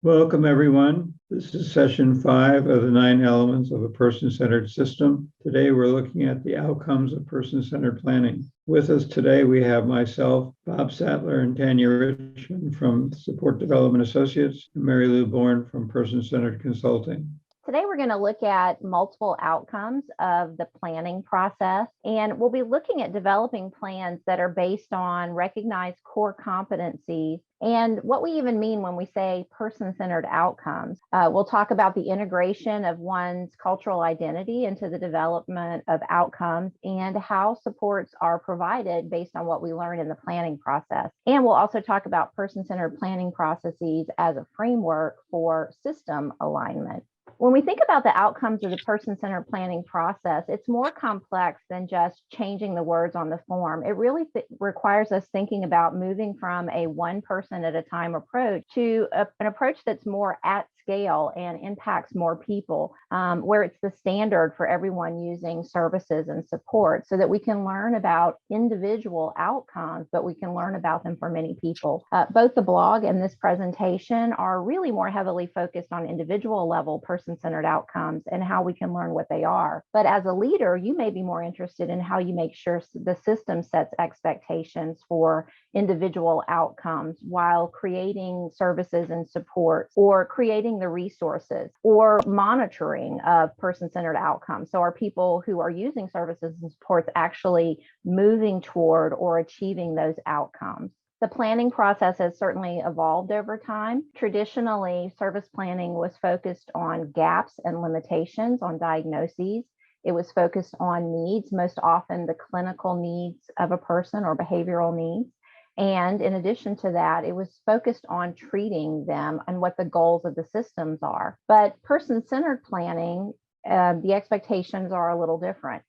Welcome, everyone. This is session 5 of the 9 elements of a person-centered system. Today, we're looking at the outcomes of person-centered planning. With us today, we have myself, Bob Sattler, and Tanya Richmond from Support Development Associates, and Mary Lou Bourne from Person-Centered Consulting. Today, we're going to look at multiple outcomes of the planning process, and we'll be looking at developing plans that are based on recognized core competencies and what we even mean when we say person-centered outcomes. We'll talk about the integration of one's cultural identity into the development of outcomes and how supports are provided based on what we learn in the planning process. And we'll also talk about person-centered planning processes as a framework for system alignment. When we think about the outcomes of the person-centered planning process, it's more complex than just changing the words on the form. It really requires us thinking about moving from a one person at a time approach to an approach that's more at scale and impacts more people, where it's the standard for everyone using services and support so that we can learn about individual outcomes, but we can learn about them for many people. Both the blog and this presentation are really more heavily focused on individual level person-centered outcomes and how we can learn what they are. But as a leader, you may be more interested in how you make sure the system sets expectations for individual outcomes while creating services and support, or creating the resources or monitoring of person-centered outcomes. So are people who are using services and supports actually moving toward or achieving those outcomes? The planning process has certainly evolved over time. Traditionally, service planning was focused on gaps and limitations on diagnoses. It was focused on needs, most often the clinical needs of a person or behavioral needs. And in addition to that, it was focused on treating them and what the goals of the systems are. But person-centered planning, the expectations are a little different.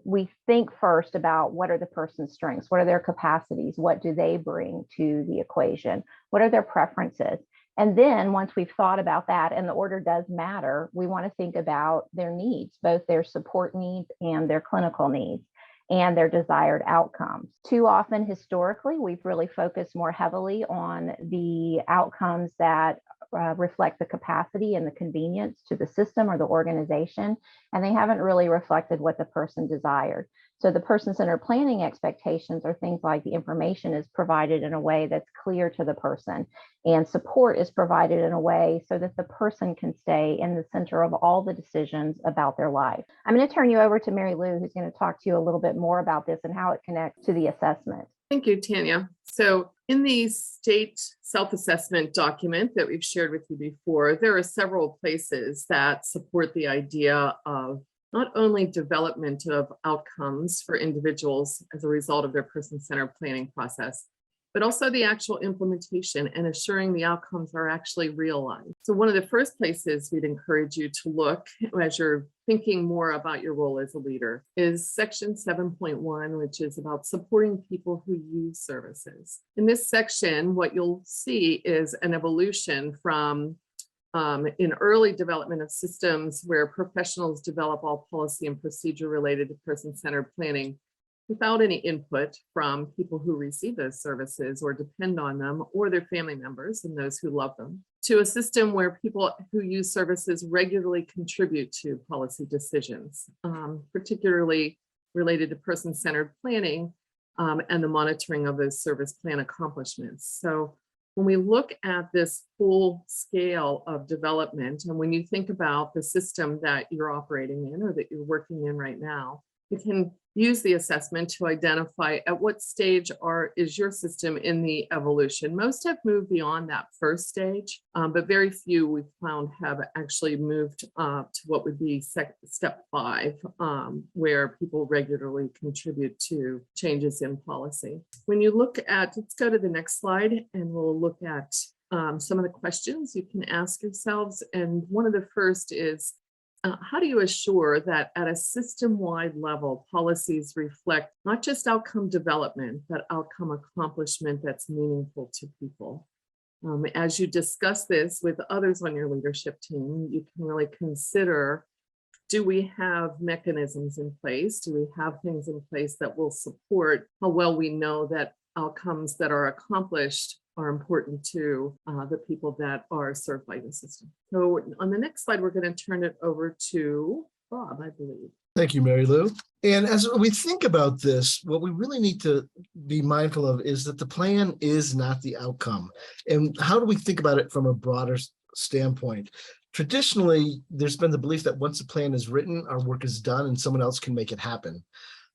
We think first about what are the person's strengths, what are their capacities, what do they bring to the equation, what are their preferences? And then once we've thought about that, and the order does matter, we want to think about their needs, both their support needs and their clinical needs, and their desired outcomes. Too often, historically, we've really focused more heavily on the outcomes that reflect the capacity and the convenience to the system or the organization, and they haven't really reflected what the person desired. So the person-centered planning expectations are things like the information is provided in a way that's clear to the person, and support is provided in a way so that the person can stay in the center of all the decisions about their life. I'm going to turn you over to Mary Lou, who's going to talk to you a little bit more about this and how it connects to the assessment. Thank you, Tanya. So in the state self-assessment document that we've shared with you before, there are several places that support the idea of not only development of outcomes for individuals as a result of their person-centered planning process, but also the actual implementation and assuring the outcomes are actually realized. So one of the first places we'd encourage you to look as you're thinking more about your role as a leader is section 7.1, which is about supporting people who use services. In this section, what you'll see is an evolution from in early development of systems where professionals develop all policy and procedure related to person-centered planning without any input from people who receive those services or depend on them, or their family members and those who love them, to a system where people who use services regularly contribute to policy decisions, particularly related to person-centered planning and the monitoring of those service plan accomplishments. So when we look at this full scale of development, and when you think about the system that you're operating in or that you're working in right now, you can use the assessment to identify at what stage is your system in the evolution. Most have moved beyond that first stage, but very few we've found have actually moved to what would be step 5, where people regularly contribute to changes in policy. When you look at, let's go to the next slide, and we'll look at some of the questions you can ask yourselves. And one of the first is, how do you assure that at a system-wide level, policies reflect not just outcome development, but outcome accomplishment that's meaningful to people? As you discuss this with others on your leadership team, you can really consider, do we have mechanisms in place? Do we have things in place that will support how well we know that outcomes that are accomplished are important to the people that are served by the system. So on the next slide, we're going to turn it over to Bob, I believe. Thank you, Mary Lou. And as we think about this, what we really need to be mindful of is that the plan is not the outcome. And how do we think about it from a broader standpoint? Traditionally, there's been the belief that once the plan is written, our work is done and someone else can make it happen.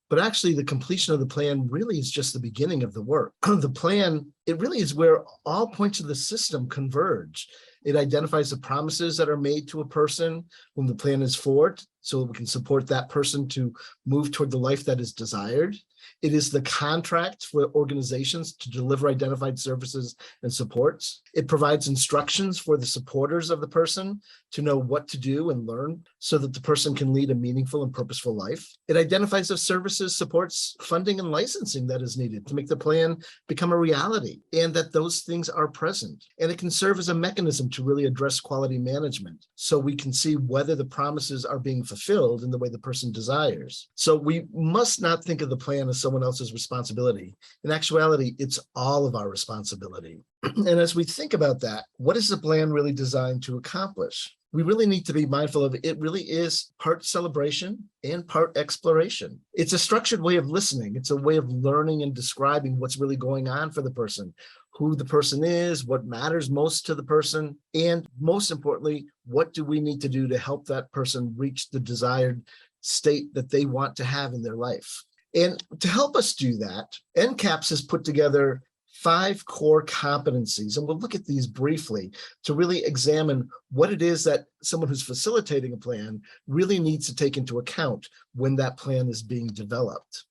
But actually, the completion of the plan really is just the beginning of the work. The plan, it really is where all points of the system converge. It identifies the promises that are made to a person whom the plan is for, so we can support that person to move toward the life that is desired. It is the contract for organizations to deliver identified services and supports. It provides instructions for the supporters of the person to know what to do and learn so that the person can lead a meaningful and purposeful life. It identifies the services, supports, funding, and licensing that is needed to make the plan become a reality, and that those things are present. And it can serve as a mechanism to really address quality management so we can see whether the promises are being fulfilled in the way the person desires. So we must not think of the plan as someone else's responsibility. In actuality, it's all of our responsibility. And as we think about that, what is the plan really designed to accomplish? We really need to be mindful of it really is part celebration and part exploration. It's a structured way of listening. It's a way of learning and describing what's really going on for the person, who the person is, what matters most to the person, and most importantly, what do we need to do to help that person reach the desired state that they want to have in their life. And to help us do that, NCAPPS has put together 5 core competencies, and we'll look at these briefly to really examine what it is that someone who's facilitating a plan really needs to take into account when that plan is being developed.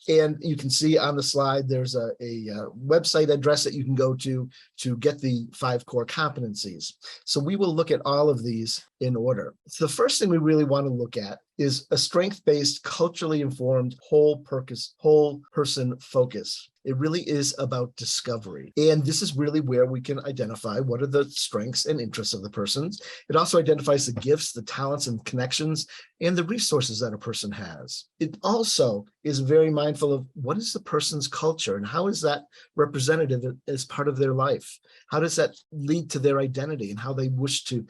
And you can see on the slide, there's a website address that you can go to get the 5 core competencies. So we will look at all of these in order. So the first thing we really want to look at is a strength-based, culturally informed, whole person focus. It really is about discovery. And this is really where we can identify what are the strengths and interests of the persons. It also identifies the gifts, the talents and connections, and the resources that a person has. It also is very mindful of what is the person's culture and how is that representative as part of their life? How does that lead to their identity and how they wish to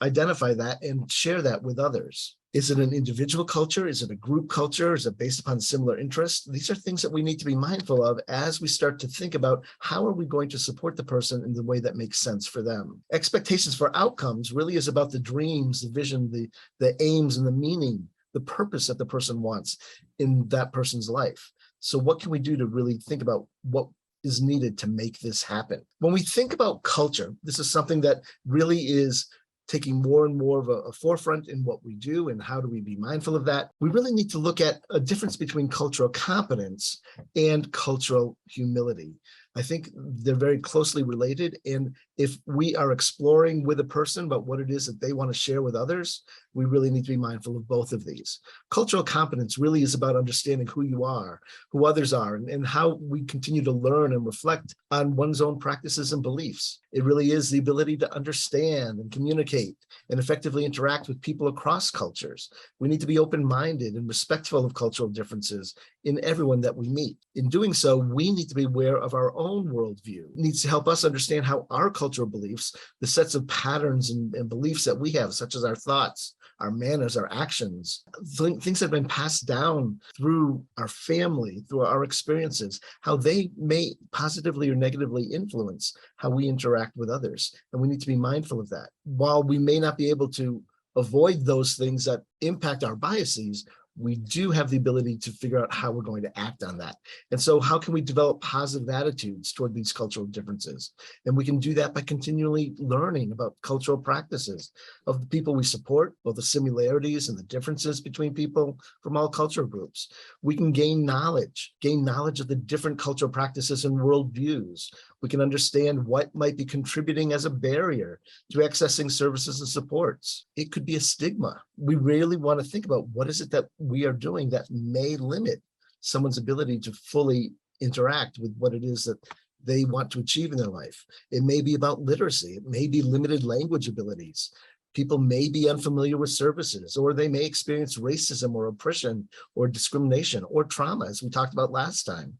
identify that and share that with others? Is it an individual culture? Is it a group culture? Is it based upon similar interests? These are things that we need to be mindful of as we start to think about how are we going to support the person in the way that makes sense for them. Expectations for outcomes really is about the dreams, the vision, the aims and the meaning, the purpose that the person wants in that person's life. So what can we do to really think about what is needed to make this happen? When we think about culture, this is something that really is taking more and more of a forefront in what we do and how do we be mindful of that. We really need to look at a difference between cultural competence and cultural humility. I think they're very closely related. And if we are exploring with a person about what it is that they want to share with others, we really need to be mindful of both of these. Cultural competence really is about understanding who you are, who others are, and how we continue to learn and reflect on one's own practices and beliefs. It really is the ability to understand and communicate and effectively interact with people across cultures. We need to be open-minded and respectful of cultural differences in everyone that we meet. In doing so, we need to be aware of our own worldview. It needs to help us understand how our cultural beliefs, the sets of patterns and beliefs that we have, such as our thoughts, our manners, our actions, things that have been passed down through our family, through our experiences, how they may positively or negatively influence how we interact with others. And we need to be mindful of that. While we may not be able to avoid those things that impact our biases, we do have the ability to figure out how we're going to act on that. And so how can we develop positive attitudes toward these cultural differences? And we can do that by continually learning about cultural practices of the people we support, both the similarities and the differences between people from all cultural groups. We can gain knowledge of the different cultural practices and worldviews. We can understand what might be contributing as a barrier to accessing services and supports. It could be a stigma. We really want to think about what is it that we are doing that may limit someone's ability to fully interact with what it is that they want to achieve in their life. It may be about literacy. It may be limited language abilities. People may be unfamiliar with services, or they may experience racism or oppression or discrimination or trauma, as we talked about last time.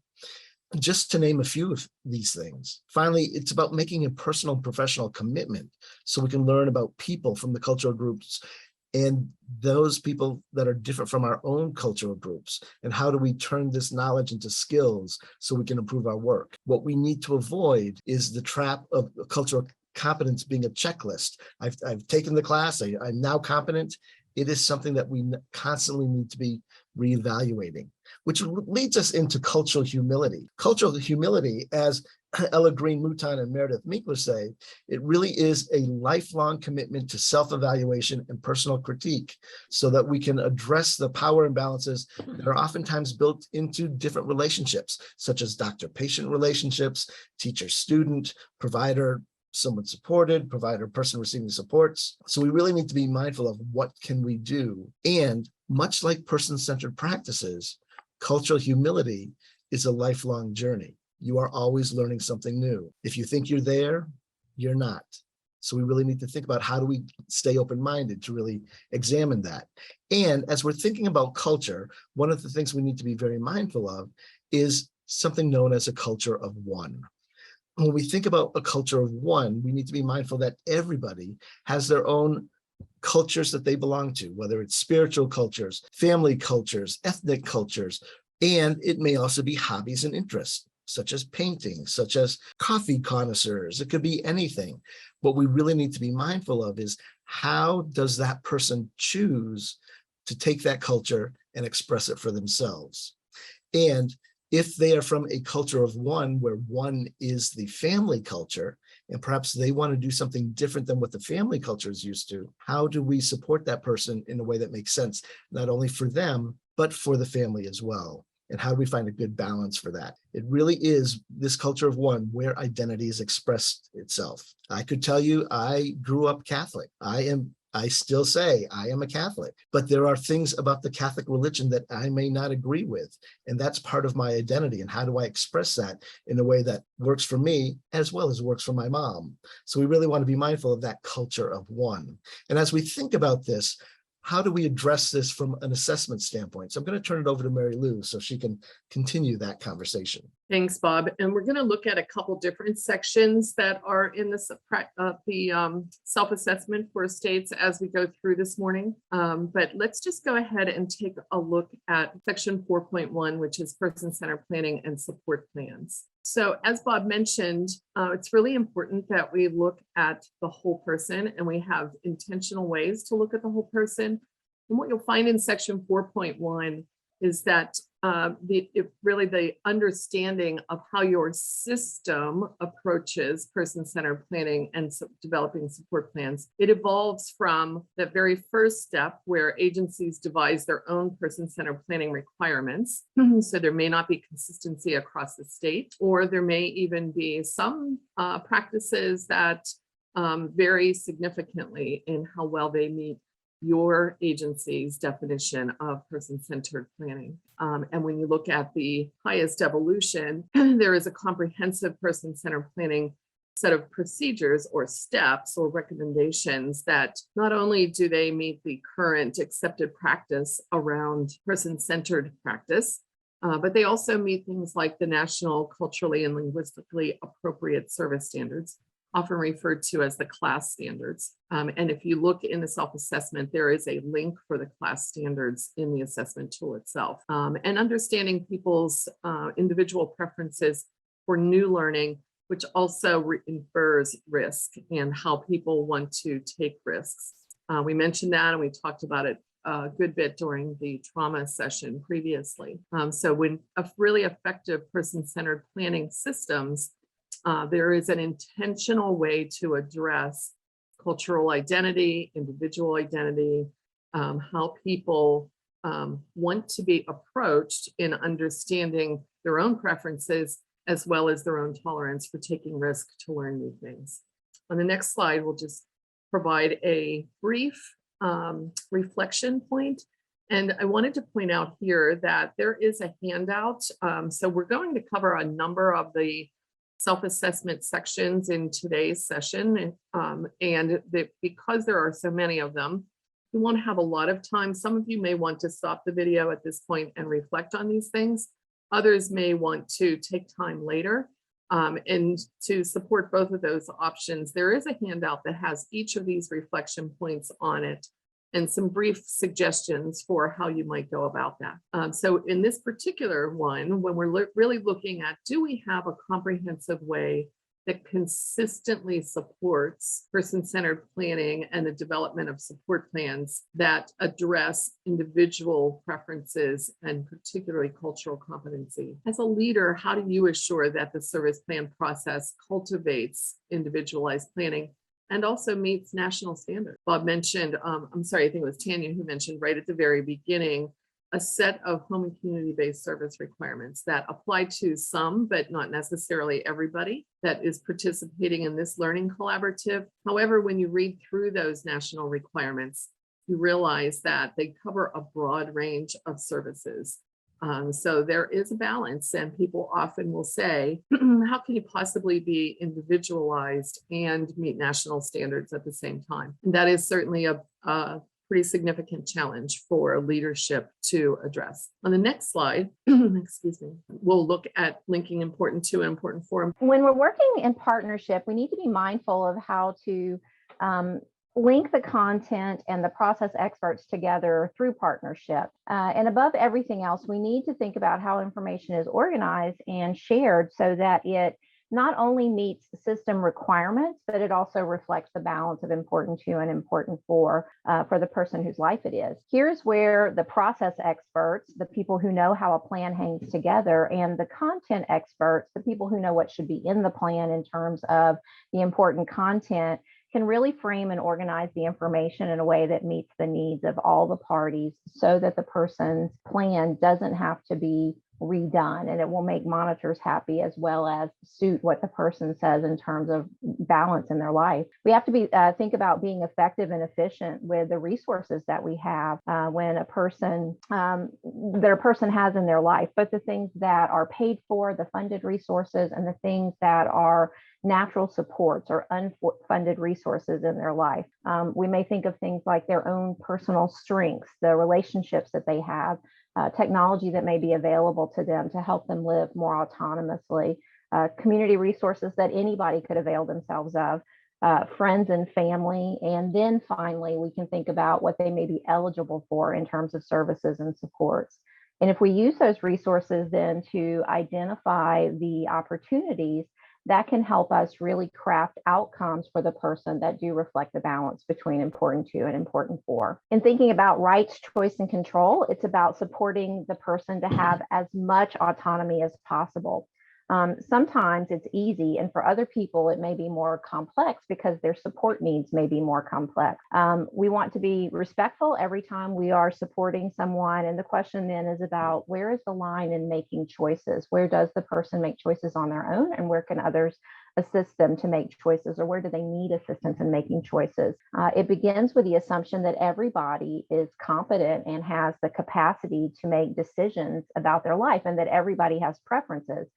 just to name a few of these things. Finally, it's about making a personal and professional commitment so we can learn about people from the cultural groups and those people that are different from our own cultural groups. And how do we turn this knowledge into skills so we can improve our work? What we need to avoid is the trap of cultural competence being a checklist. I've taken the class, I'm now competent. It is something that we constantly need to be reevaluating, which leads us into cultural humility. Cultural humility, as Ella Green Mouton and Meredith Meekler say, it really is a lifelong commitment to self-evaluation and personal critique so that we can address the power imbalances that are oftentimes built into different relationships, such as doctor-patient relationships, teacher-student, provider, someone supported, provider, person receiving supports. So we really need to be mindful of what can we do. And much like person-centered practices, cultural humility is a lifelong journey. You are always learning something new. If you think you're there, you're not. So we really need to think about how do we stay open-minded to really examine that. And as we're thinking about culture, one of the things we need to be very mindful of is something known as a culture of one. When we think about a culture of one, we need to be mindful that everybody has their own cultures that they belong to, whether it's spiritual cultures, family cultures, ethnic cultures, and it may also be hobbies and interests, such as painting, such as coffee connoisseurs. It could be anything. What we really need to be mindful of is how does that person choose to take that culture and express it for themselves? And if they are from a culture of one, where one is the family culture, and perhaps they want to do something different than what the family culture is used to, how do we support that person in a way that makes sense, not only for them, but for the family as well? And how do we find a good balance for that? It really is this culture of one where identity is expressed itself. I could tell you I grew up Catholic. I still say I am a Catholic, but there are things about the Catholic religion that I may not agree with. And that's part of my identity. And how do I express that in a way that works for me as well as works for my mom? So we really want to be mindful of that culture of one. And as we think about this, how do we address this from an assessment standpoint? So I'm going to turn it over to Mary Lou so she can continue that conversation. Thanks, Bob. And we're going to look at a couple different sections that are in the self-assessment for states as we go through this morning. But let's just go ahead and take a look at section 4.1, which is person-centered planning and support plans. So as Bob mentioned, it's really important that we look at the whole person, and we have intentional ways to look at the whole person. And what you'll find in section 4.1 is that really the understanding of how your system approaches person-centered planning and developing support plans. It evolves from the very first step where agencies devise their own person-centered planning requirements. So there may not be consistency across the state, or there may even be some practices that vary significantly in how well they meet your agency's definition of person-centered planning. And when you look at the highest evolution, there is a comprehensive person-centered planning set of procedures or steps or recommendations that not only do they meet the current accepted practice around person-centered practice, but they also meet things like the National Culturally and Linguistically Appropriate Service Standards, often referred to as the class standards. And if you look in the self-assessment, there is a link for the class standards in the assessment tool itself. And understanding people's individual preferences for new learning, which also infers risk and how people want to take risks. We mentioned that, and we talked about it a good bit during the trauma session previously. So when really effective person-centered planning systems, there is an intentional way to address cultural identity, individual identity, how people want to be approached in understanding their own preferences, as well as their own tolerance for taking risk to learn new things. On the next slide, we'll just provide a brief reflection point. And I wanted to point out here that there is a handout. So we're going to cover a number of the self-assessment sections in today's session. Because there are so many of them, we won't have a lot of time. Some of you may want to stop the video at this point and reflect on these things. Others may want to take time later. And to support both of those options, there is a handout that has each of these reflection points on it and some brief suggestions for how you might go about that. So in this particular one, when we're really looking at, do we have a comprehensive way that consistently supports person-centered planning and the development of support plans that address individual preferences and particularly cultural competency? As a leader, how do you assure that the service plan process cultivates individualized planning and also meets national standards? Bob mentioned, I'm sorry, I think it was Tanya who mentioned right at the very beginning, a set of home and community-based service requirements that apply to some, but not necessarily everybody that is participating in this learning collaborative. However, when you read through those national requirements, you realize that they cover a broad range of services. So there is a balance, and people often will say, how can you possibly be individualized and meet national standards at the same time? And that is certainly a pretty significant challenge for leadership to address. On the next slide, excuse me, we'll look at linking important to and important for. When we're working in partnership, we need to be mindful of how to link the content and the process experts together through partnership. And above everything else, we need to think about how information is organized and shared so that it not only meets system requirements, but it also reflects the balance of important to and important for the person whose life it is. Here's where the process experts, the people who know how a plan hangs together, and the content experts, the people who know what should be in the plan in terms of the important content, can really frame and organize the information in a way that meets the needs of all the parties so that the person's plan doesn't have to be redone, and it will make monitors happy as well as suit what the person says in terms of balance in their life. We have to think about being effective and efficient with the resources that we have when a person has in their life, both the things that are paid for, the funded resources, and the things that are natural supports or unfunded resources in their life. We may think of things like their own personal strengths, the relationships that they have, technology that may be available to them to help them live more autonomously, community resources that anybody could avail themselves of, friends and family. And then finally, we can think about what they may be eligible for in terms of services and supports. And if we use those resources then to identify the opportunities, that can help us really craft outcomes for the person that do reflect the balance between important to and important for. In thinking about rights, choice, and control, it's about supporting the person to have as much autonomy as possible. Sometimes it's easy, and for other people, it may be more complex because their support needs may be more complex. We want to be respectful every time we are supporting someone. And the question then is about, where is the line in making choices? Where does the person make choices on their own, and where can others assist them to make choices, or where do they need assistance in making choices? It begins with the assumption that everybody is competent and has the capacity to make decisions about their life, and that everybody has preferences.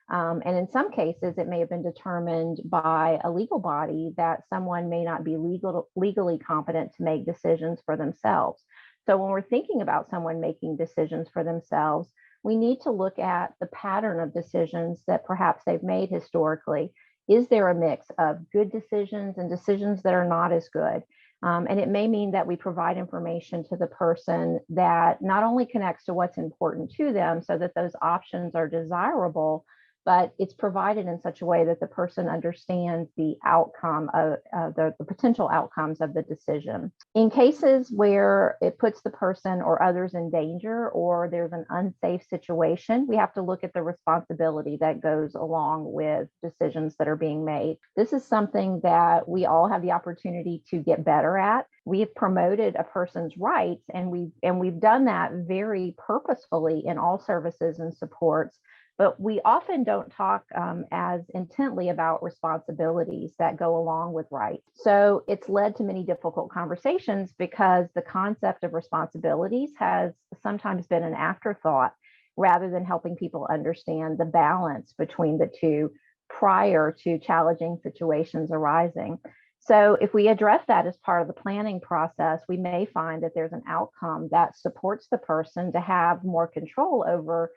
And in some cases, it may have been determined by a legal body that someone may not be legally competent to make decisions for themselves. So when we're thinking about someone making decisions for themselves, we need to look at the pattern of decisions that perhaps they've made historically. Is there a mix of good decisions and decisions that are not as good? And it may mean that we provide information to the person that not only connects to what's important to them so that those options are desirable, but it's provided in such a way that the person understands the outcome of the potential outcomes of the decision. In cases where it puts the person or others in danger, or there's an unsafe situation, we have to look at the responsibility that goes along with decisions that are being made. This is something that we all have the opportunity to get better at. We've promoted a person's rights, and we've done that very purposefully in all services and supports. But we often don't talk as intently about responsibilities that go along with rights. So it's led to many difficult conversations because the concept of responsibilities has sometimes been an afterthought rather than helping people understand the balance between the two prior to challenging situations arising. So if we address that as part of the planning process, we may find that there's an outcome that supports the person to have more control over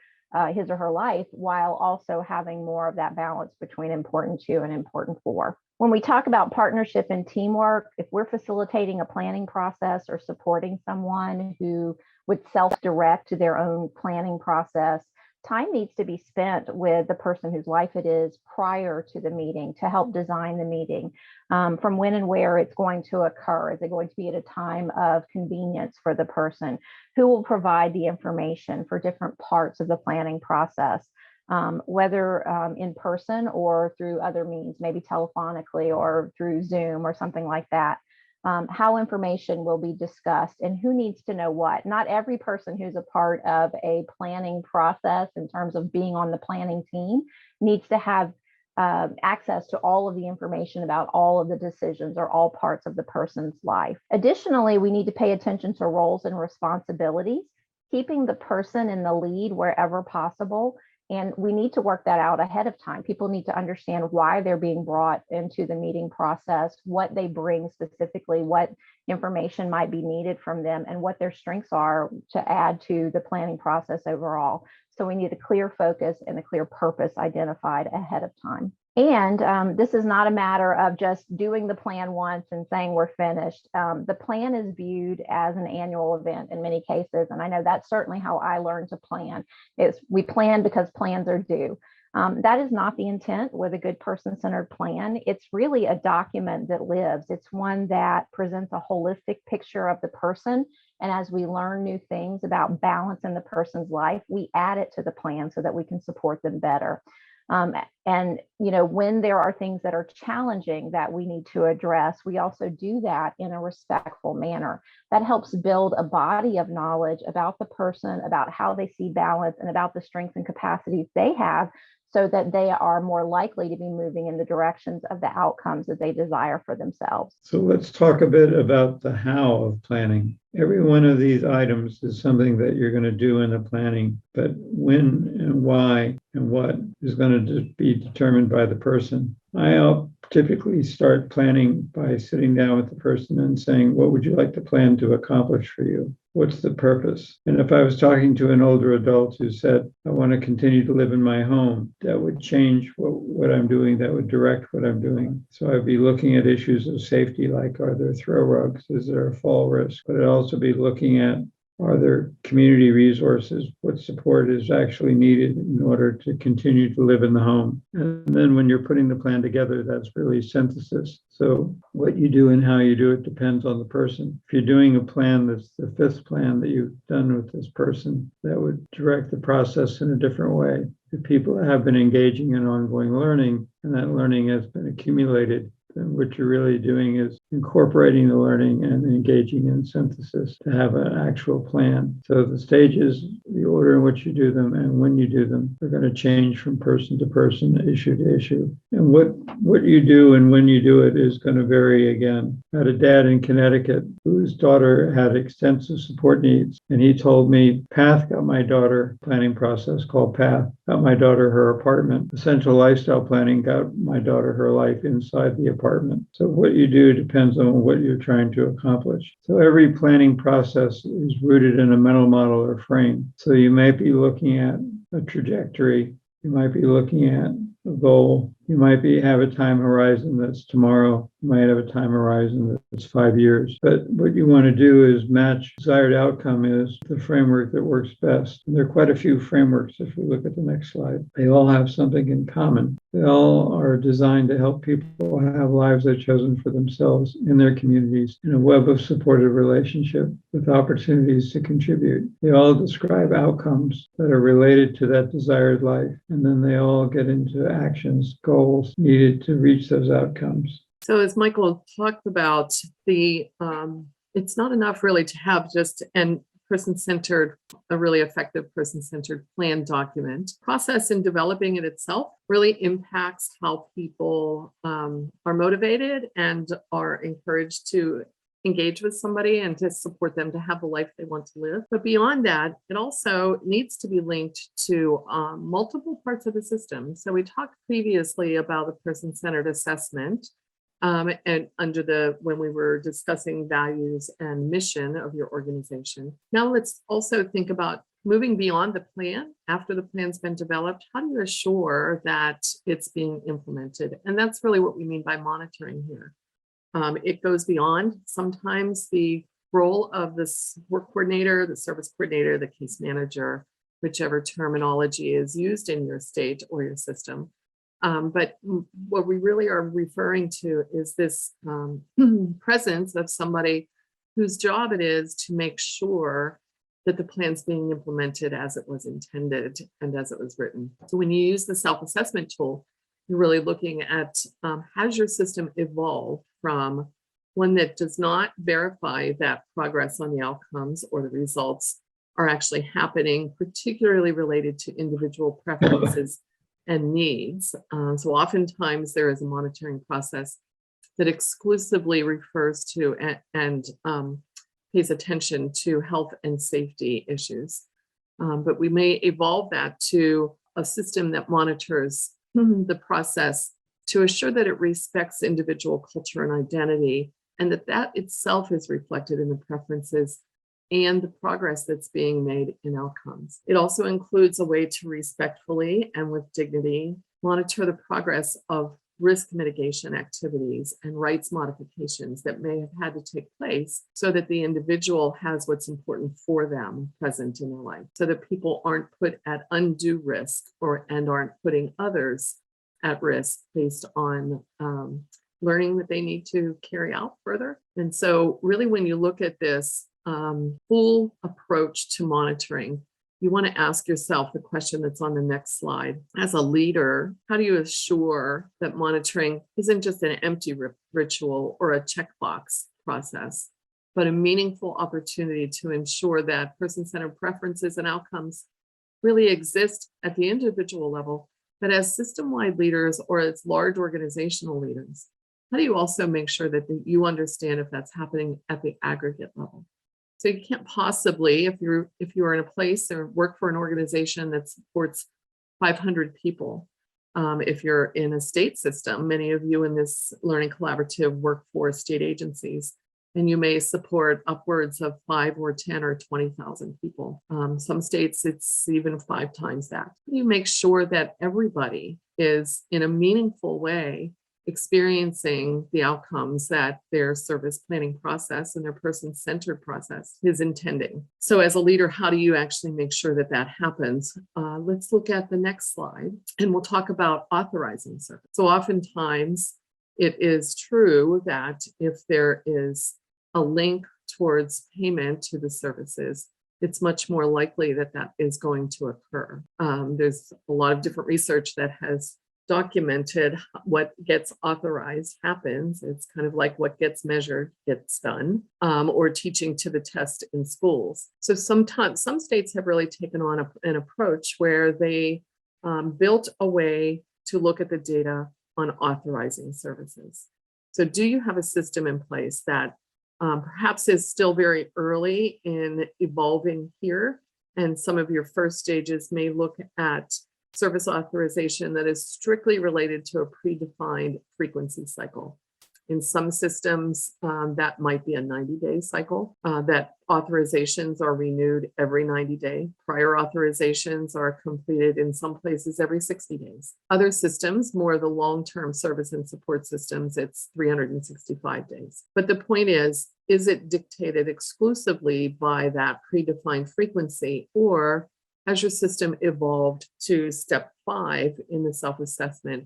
his or her life, while also having more of that balance between important to and important for. When we talk about partnership and teamwork, if we're facilitating a planning process or supporting someone who would self-direct their own planning process, time needs to be spent with the person whose life it is prior to the meeting to help design the meeting, from when and where it's going to occur. Is it going to be at a time of convenience for the person? Who will provide the information for different parts of the planning process, whether in person or through other means, maybe telephonically or through Zoom or something like that? How information will be discussed and who needs to know what. Not every person who's a part of a planning process in terms of being on the planning team needs to have access to all of the information about all of the decisions or all parts of the person's life. Additionally, we need to pay attention to roles and responsibilities, keeping the person in the lead wherever possible. And we need to work that out ahead of time. People need to understand why they're being brought into the meeting process, what they bring specifically, what information might be needed from them, and what their strengths are to add to the planning process overall. So we need a clear focus and a clear purpose identified ahead of time. And this is not a matter of just doing the plan once and saying we're finished. The plan is viewed as an annual event in many cases. And I know that's certainly how I learned to plan. We plan because plans are due. That is not the intent with a good person-centered plan. It's really a document that lives. It's one that presents a holistic picture of the person. And as we learn new things about balance in the person's life, we add it to the plan so that we can support them better. And, when there are things that are challenging that we need to address, we also do that in a respectful manner. That helps build a body of knowledge about the person, about how they see balance, and about the strengths and capacities they have, so that they are more likely to be moving in the directions of the outcomes that they desire for themselves. So let's talk a bit about the how of planning. Every one of these items is something that you're going to do in the planning, but when and why and what is going to be determined by the person. I'll typically start planning by sitting down with the person and saying, what would you like the plan to accomplish for you? What's the purpose? And if I was talking to an older adult who said, I want to continue to live in my home, that would change what I'm doing, that would direct what I'm doing. So I'd be looking at issues of safety, like are there throw rugs? Is there a fall risk? But I'd also be looking at, are there community resources? What support is actually needed in order to continue to live in the home? And then when you're putting the plan together, that's really synthesis. So what you do and how you do it depends on the person. If you're doing a plan that's the fifth plan that you've done with this person, that would direct the process in a different way. If people have been engaging in ongoing learning and that learning has been accumulated, then what you're really doing is incorporating the learning and engaging in synthesis to have an actual plan. So the stages, the order in which you do them and when you do them are going to change from person to person, issue to issue. And what you do and when you do it is going to vary again. I had a dad in Connecticut whose daughter had extensive support needs. And he told me, PATH got my daughter, planning process called PATH, got my daughter her apartment. Essential lifestyle planning got my daughter her life inside the apartment. So what you do depends on what you're trying to accomplish. So every planning process is rooted in a mental model or frame. So you might be looking at a trajectory. You might be looking at a goal. You might have a time horizon that's tomorrow. You might have a time horizon that's 5 years. But what you want to do is match desired outcome is the framework that works best. And there are quite a few frameworks if we look at the next slide. They all have something in common. They all are designed to help people have lives they've chosen for themselves in their communities in a web of supportive relationship with opportunities to contribute. They all describe outcomes that are related to that desired life. And then they all get into actions, goals needed to reach those outcomes. So as Michael talked about, it's not enough really to have just a really effective person-centered plan document. Process in developing it itself really impacts how people are motivated and are encouraged to engage with somebody and to support them to have the life they want to live. But beyond that, it also needs to be linked to multiple parts of the system. So we talked previously about the person-centered assessment. And when we were discussing values and mission of your organization. Now let's also think about moving beyond the plan. After the plan's been developed, how do you assure that it's being implemented? And that's really what we mean by monitoring here. It goes beyond sometimes the role of this work coordinator, the service coordinator, the case manager, whichever terminology is used in your state or your system. But what we really are referring to is this presence of somebody whose job it is to make sure that the plan's being implemented as it was intended and as it was written. So when you use the self-assessment tool, you're really looking at has your system evolved from one that does not verify that progress on the outcomes or the results are actually happening, particularly related to individual preferences and needs. So oftentimes there is a monitoring process that exclusively refers to and pays attention to health and safety issues. But we may evolve that to a system that monitors the process to assure that it respects individual culture and identity, and that itself is reflected in the preferences and the progress that's being made in outcomes. It also includes a way to respectfully and with dignity monitor the progress of risk mitigation activities and rights modifications that may have had to take place so that the individual has what's important for them present in their life, so that people aren't put at undue risk and aren't putting others at risk based on learning that they need to carry out further. And so really when you look at this full approach to monitoring, you want to ask yourself the question that's on the next slide. As a leader, how do you assure that monitoring isn't just an empty ritual or a checkbox process, but a meaningful opportunity to ensure that person-centered preferences and outcomes really exist at the individual level, but as system-wide leaders or as large organizational leaders, how do you also make sure that you understand if that's happening at the aggregate level? So you can't possibly, if you're in a place or work for an organization that supports 500 people, if you're in a state system, many of you in this learning collaborative work for state agencies, and you may support upwards of 5 or 10 or 20,000 people. Some states, it's even 5 times that. You make sure that everybody is in a meaningful way experiencing the outcomes that their service planning process and their person-centered process is intending. So as a leader, how do you actually make sure that that happens? Let's look at the next slide and we'll talk about authorizing service. So oftentimes it is true that if there is a link towards payment to the services, it's much more likely that that is going to occur. There's a lot of different research that has documented what gets authorized happens. It's kind of like what gets measured gets done, or teaching to the test in schools. So sometimes some states have really taken on an approach where they built a way to look at the data on authorizing services. So do you have a system in place that perhaps is still very early in evolving here, and some of your first stages may look at service authorization that is strictly related to a predefined frequency cycle. In some systems, that might be a 90-day cycle, that authorizations are renewed every 90 days. Prior authorizations are completed in some places every 60 days. Other systems, more the long-term service and support systems, it's 365 days. But the point is it dictated exclusively by that predefined frequency, or has your system evolved to step 5 in the self-assessment,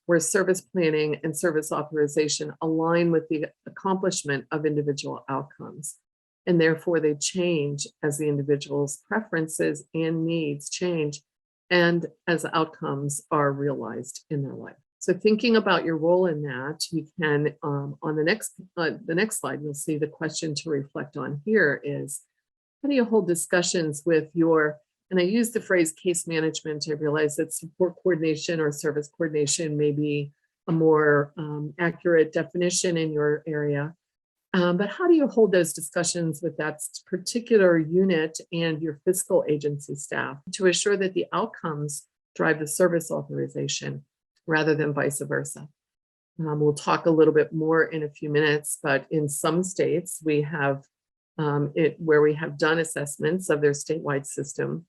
where service planning and service authorization align with the accomplishment of individual outcomes, and therefore they change as the individual's preferences and needs change and as outcomes are realized in their life. So thinking about your role in that, you can, on the next slide, you'll see the question to reflect on here is, how do you hold discussions with your, and I use the phrase case management. I realize that support coordination or service coordination may be a more accurate definition in your area. But how do you hold those discussions with that particular unit and your fiscal agency staff to assure that the outcomes drive the service authorization rather than vice versa? We'll talk a little bit more in a few minutes, but in some states, we have where we have done assessments of their statewide system,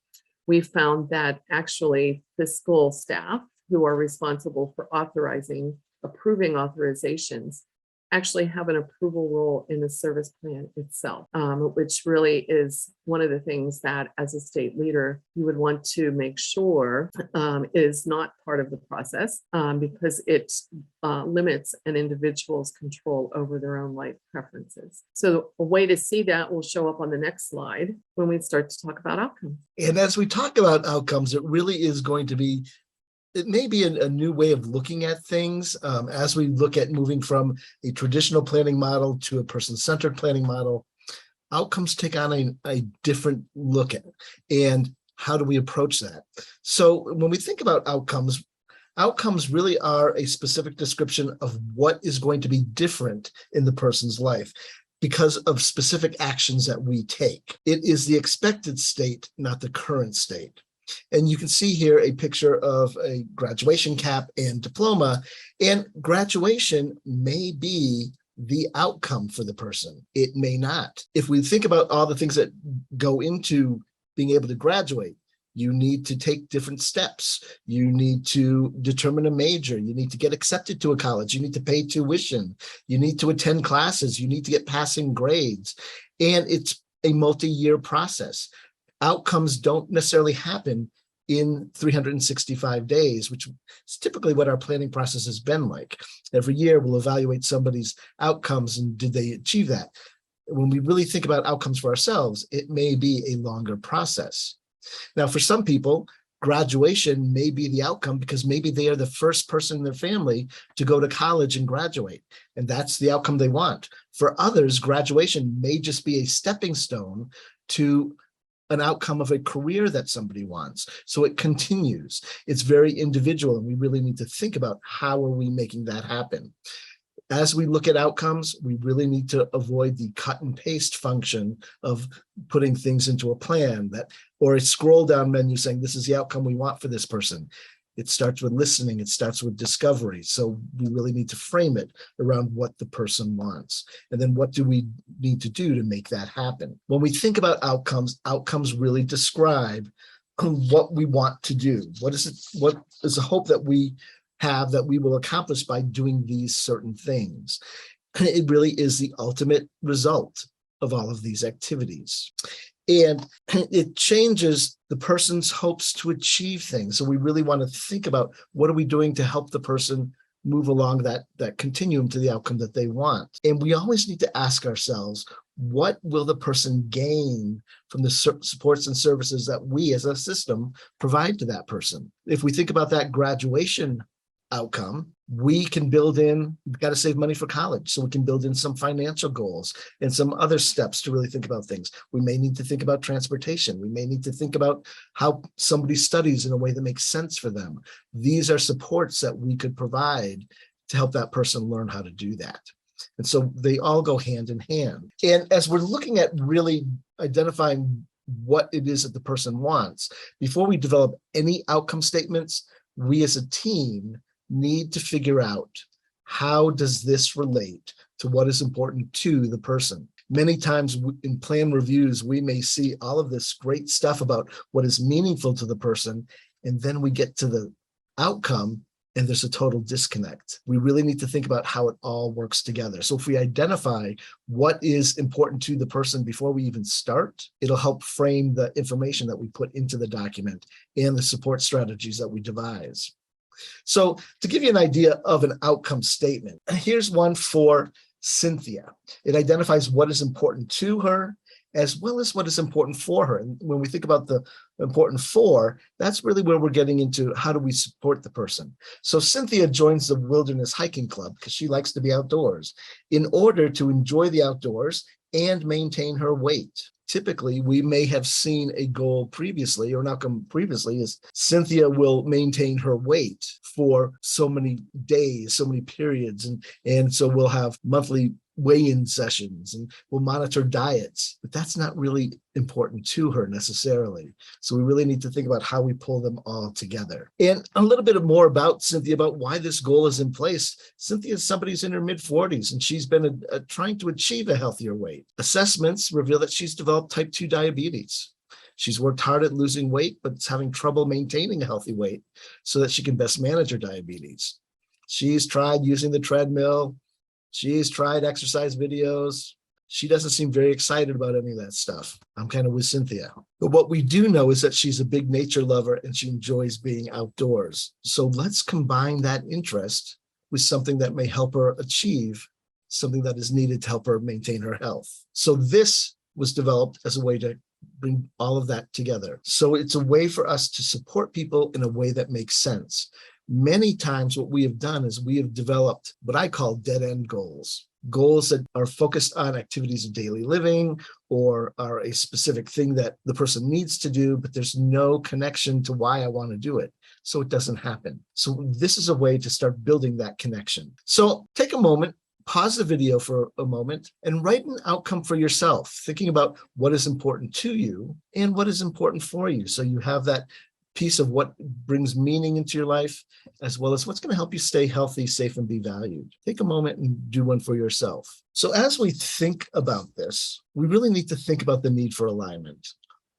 we found that actually fiscal staff who are responsible for approving authorizations actually have an approval role in the service plan itself, which really is one of the things that as a state leader, you would want to make sure is not part of the process because it limits an individual's control over their own life preferences. So a way to see that will show up on the next slide when we start to talk about outcomes. And as we talk about outcomes, it really is going to be, it may be a new way of looking at things as we look at moving from a traditional planning model to a person-centered planning model. Outcomes take on a different look at it. And how do we approach that? So when we think about outcomes, outcomes really are a specific description of what is going to be different in the person's life because of specific actions that we take. It is the expected state, not the current state. And you can see here a picture of a graduation cap and diploma, and graduation may be the outcome for the person. It may not. If we think about all the things that go into being able to graduate, you need to take different steps. You need to determine a major. You need to get accepted to a college. You need to pay tuition. You need to attend classes. You need to get passing grades. And it's a multi-year process. Outcomes don't necessarily happen in 365 days, which is typically what our planning process has been like. Every year, we'll evaluate somebody's outcomes and did they achieve that? When we really think about outcomes for ourselves, it may be a longer process. Now, for some people, graduation may be the outcome because maybe they are the first person in their family to go to college and graduate, and that's the outcome they want. For others, graduation may just be a stepping stone to an outcome of a career that somebody wants. So it continues. It's very individual, and we really need to think about how are we making that happen. As we look at outcomes, we really need to avoid the cut and paste function of putting things into a plan or a scroll down menu saying, this is the outcome we want for this person. It starts with listening. It starts with discovery. So we really need to frame it around what the person wants. And then what do we need to do to make that happen? When we think about outcomes, outcomes really describe what we want to do. What is the hope that we have that we will accomplish by doing these certain things? It really is the ultimate result of all of these activities. And it changes the person's hopes to achieve things. So we really want to think about what are we doing to help the person move along that continuum to the outcome that they want. And we always need to ask ourselves, what will the person gain from the supports and services that we as a system provide to that person? If we think about that graduation outcome, we can build in, we've got to save money for college, so we can build in some financial goals and some other steps to really think about things. We may need to think about transportation. We may need to think about how somebody studies in a way that makes sense for them. These are supports that we could provide to help that person learn how to do that. And so they all go hand in hand. And as we're looking at really identifying what it is that the person wants, before we develop any outcome statements, we as a team need to figure out, how does this relate to what is important to the person? Many times in plan reviews, we may see all of this great stuff about what is meaningful to the person, and then we get to the outcome and there's a total disconnect. We really need to think about how it all works together. So if we identify what is important to the person before we even start, it'll help frame the information that we put into the document and the support strategies that we devise. So to give you an idea of an outcome statement, here's one for Cynthia. It identifies what is important to her as well as what is important for her. And when we think about the important for, that's really where we're getting into how do we support the person. So Cynthia joins the Wilderness Hiking Club because she likes to be outdoors in order to enjoy the outdoors and maintain her weight. Typically, we may have seen a goal previously or an outcome previously is Cynthia will maintain her weight for so many days, so many periods. And so we'll have monthly weigh-in sessions and we'll monitor diets, but that's not really important to her necessarily. So we really need to think about how we pull them all together. And a little bit more about Cynthia, about why this goal is in place. Cynthia is somebody who's in her mid-40s, and she's been trying to achieve a healthier weight. Assessments reveal that she's developed type 2 diabetes. She's worked hard at losing weight, but is having trouble maintaining a healthy weight so that she can best manage her diabetes. She's tried using the treadmill. She's tried exercise videos. She doesn't seem very excited about any of that stuff. I'm kind of with Cynthia. But what we do know is that she's a big nature lover and she enjoys being outdoors. So let's combine that interest with something that may help her achieve something that is needed to help her maintain her health. So this was developed as a way to bring all of that together. So it's a way for us to support people in a way that makes sense. Many times what we have done is we have developed what I call dead-end goals, goals that are focused on activities of daily living or are a specific thing that the person needs to do, but there's no connection to why I want to do it. So it doesn't happen. So this is a way to start building that connection. So take a moment, pause the video for a moment and write an outcome for yourself, thinking about what is important to you and what is important for you. So you have that piece of what brings meaning into your life, as well as what's going to help you stay healthy, safe, and be valued. Take a moment and do one for yourself. So as we think about this, we really need to think about the need for alignment.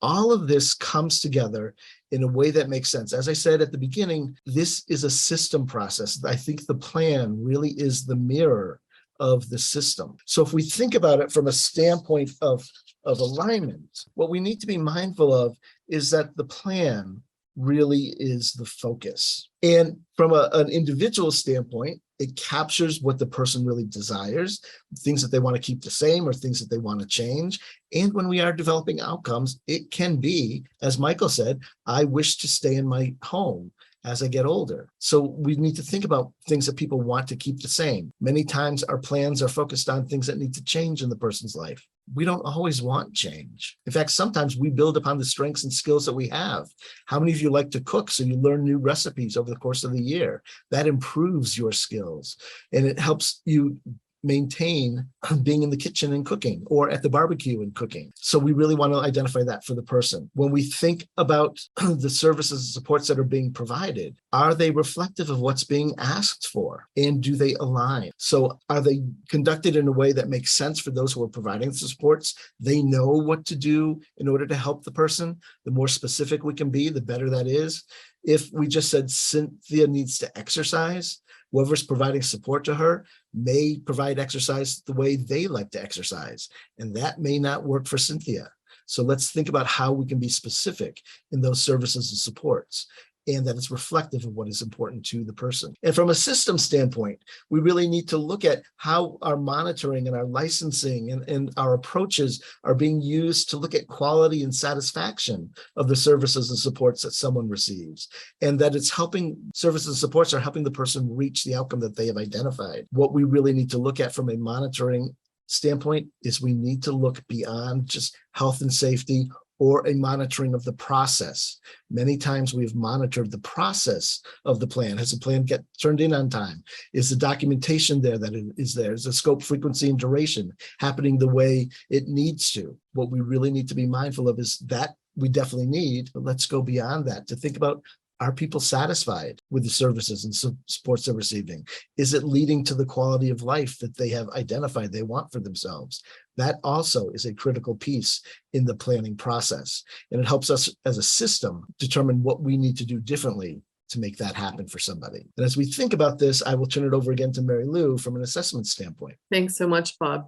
All of this comes together in a way that makes sense. As I said at the beginning, this is a system process. I think the plan really is the mirror of the system. So if we think about it from a standpoint of alignment, what we need to be mindful of is that the plan really is the focus. And from an individual standpoint, it captures what the person really desires, things that they want to keep the same or things that they want to change. And when we are developing outcomes, it can be, as Michael said, I wish to stay in my home as I get older. So we need to think about things that people want to keep the same. Many times our plans are focused on things that need to change in the person's life. We don't always want change. In fact, sometimes we build upon the strengths and skills that we have. How many of you like to cook so you learn new recipes over the course of the year? That improves your skills and it helps you maintain being in the kitchen and cooking or at the barbecue and cooking. So we really want to identify that for the person. When we think about the services and supports that are being provided, are they reflective of what's being asked for? And do they align? So are they conducted in a way that makes sense for those who are providing the supports? They know what to do in order to help the person. The more specific we can be, the better that is. If we just said Cynthia needs to exercise, whoever's providing support to her may provide exercise the way they like to exercise, and that may not work for Cynthia. So let's think about how we can be specific in those services and supports, and that it's reflective of what is important to the person. And from a system standpoint, we really need to look at how our monitoring and our licensing and our approaches are being used to look at quality and satisfaction of the services and supports that someone receives, and that it's helping services and supports are helping the person reach the outcome that they have identified. What we really need to look at from a monitoring standpoint is we need to look beyond just health and safety or a monitoring of the process. Many times we've monitored the process of the plan. Has the plan get turned in on time? Is the documentation there that it is there? Is the scope, frequency, and duration happening the way it needs to? What we really need to be mindful of is that we definitely need, but let's go beyond that to think about, are people satisfied with the services and supports they're receiving? Is it leading to the quality of life that they have identified they want for themselves? That also is a critical piece in the planning process. And it helps us as a system determine what we need to do differently to make that happen for somebody. And as we think about this, I will turn it over again to Mary Lou from an assessment standpoint. Thanks so much, Bob.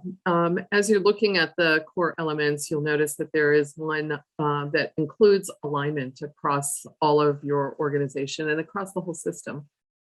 As you're looking at the core elements, you'll notice that there is one that includes alignment across all of your organization and across the whole system.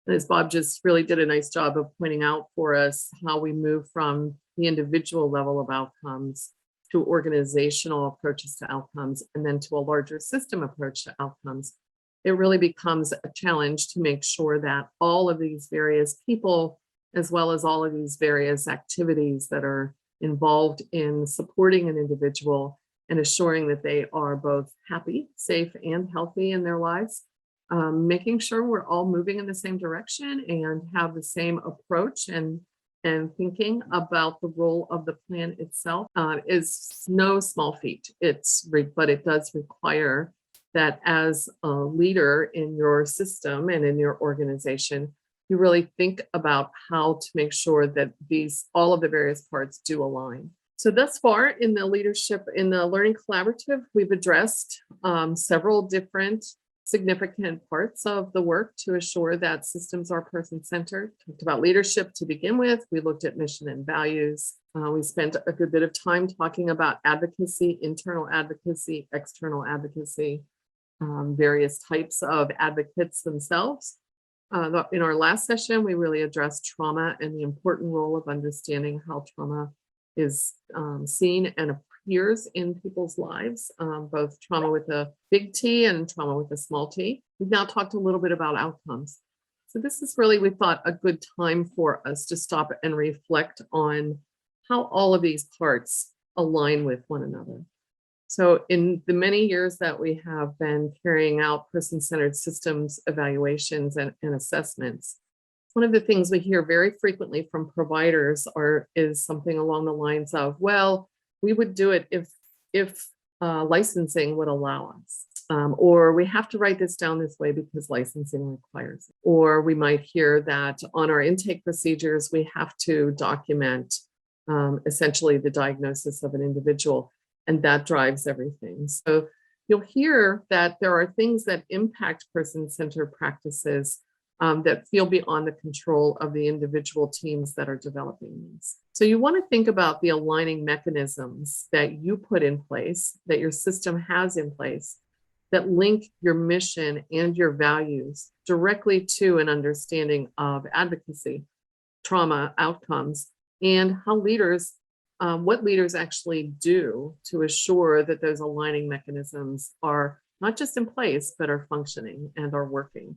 And as Bob just really did a nice job of pointing out for us, how we move from the individual level of outcomes to organizational approaches to outcomes, and then to a larger system approach to outcomes. It really becomes a challenge to make sure that all of these various people, as well as all of these various activities that are involved in supporting an individual and assuring that they are both happy, safe, and healthy in their lives, making sure we're all moving in the same direction and have the same approach and and thinking about the role of the plan itself is no small feat. But it does require that as a leader in your system and in your organization, you really think about how to make sure that all of the various parts do align. So thus far in the Learning Collaborative, we've addressed several different significant parts of the work to assure that systems are person-centered. Talked about leadership to begin with. We looked at mission and values. We spent a good bit of time talking about advocacy, internal advocacy, external advocacy, various types of advocates themselves. In our last session, we really addressed trauma and the important role of understanding how trauma is seen and appears in people's lives, both trauma with a big T and trauma with a small t. We've now talked a little bit about outcomes. So this is really, we thought, a good time for us to stop and reflect on how all of these parts align with one another. So in the many years that we have been carrying out person-centered systems evaluations and assessments, one of the things we hear very frequently from providers is something along the lines of, well, we would do it if licensing would allow us, or we have to write this down this way because licensing requires it. Or we might hear that on our intake procedures, we have to document essentially the diagnosis of an individual, and that drives everything. So you'll hear that there are things that impact person-centered practices that feel beyond the control of the individual teams that are developing these. So you want to think about the aligning mechanisms that you put in place, that your system has in place, that link your mission and your values directly to an understanding of advocacy, trauma outcomes, and how what leaders actually do to assure that those aligning mechanisms are not just in place, but are functioning and are working.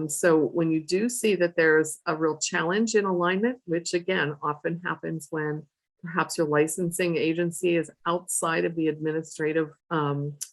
So when you do see that there's a real challenge in alignment, which again often happens when perhaps your licensing agency is outside of the administrative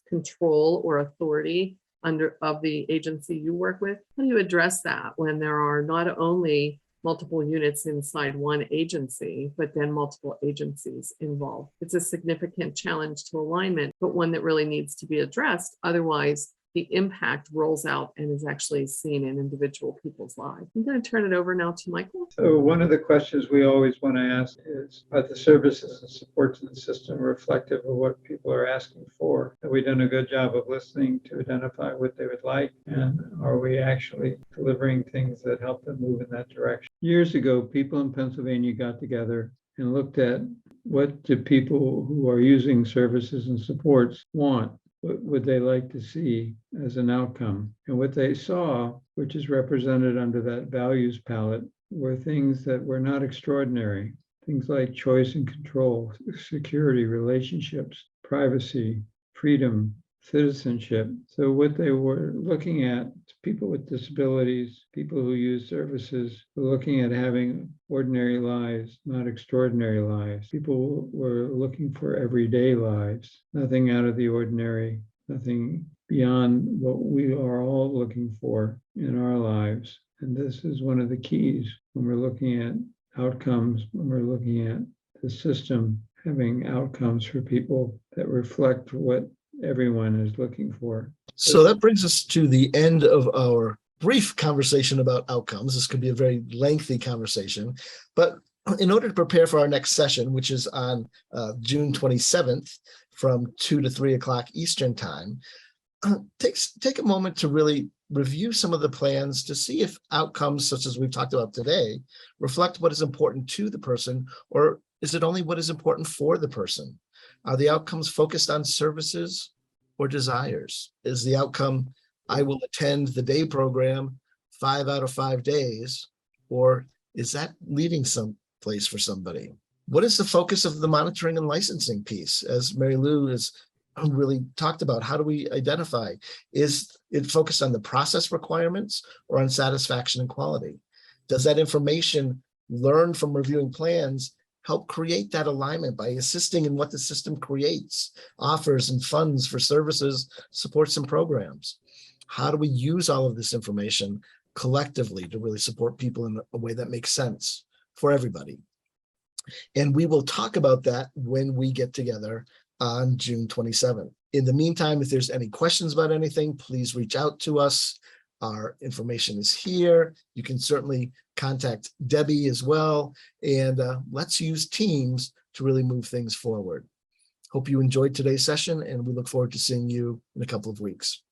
control or authority of the agency you work with, how do you address that when there are not only multiple units inside one agency, but then multiple agencies involved? It's a significant challenge to alignment, but one that really needs to be addressed. Otherwise, the impact rolls out and is actually seen in individual people's lives. I'm going to turn it over now to Michael. So one of the questions we always want to ask is, are the services and supports in the system reflective of what people are asking for? Have we done a good job of listening to identify what they would like? And are we actually delivering things that help them move in that direction? Years ago, people in Pennsylvania got together and looked at what do people who are using services and supports want. What would they like to see as an outcome? And what they saw, which is represented under that values palette, were things that were not extraordinary. Things like choice and control, security, relationships, privacy, freedom, citizenship. So what they were looking at, people with disabilities, people who use services, were looking at having ordinary lives, not extraordinary lives. People were looking for everyday lives, nothing out of the ordinary, nothing beyond what we are all looking for in our lives. And this is one of the keys when we're looking at outcomes, when we're looking at the system having outcomes for people that reflect what everyone is looking for. So that brings us to the end of our brief conversation about outcomes. This could be a very lengthy conversation, but in order to prepare for our next session, which is on June 27th from 2 to 3 o'clock Eastern time, take a moment to really review some of the plans to see if outcomes such as we've talked about today reflect what is important to the person, or is it only what is important for the person? Are the outcomes focused on services or desires? Is the outcome, I will attend the day program 5 out of 5 days, or is that leading someplace for somebody? What is the focus of the monitoring and licensing piece? As Mary Lou has really talked about, how do we identify? Is it focused on the process requirements or on satisfaction and quality? Does that information learned from reviewing plans help create that alignment by assisting in what the system creates, offers, and funds for services, supports, and programs? How do we use all of this information collectively to really support people in a way that makes sense for everybody? And we will talk about that when we get together on June 27th. In the meantime, if there's any questions about anything, please reach out to us. Our information is here. You can certainly contact Debbie as well. And let's use Teams to really move things forward. Hope you enjoyed today's session, and we look forward to seeing you in a couple of weeks.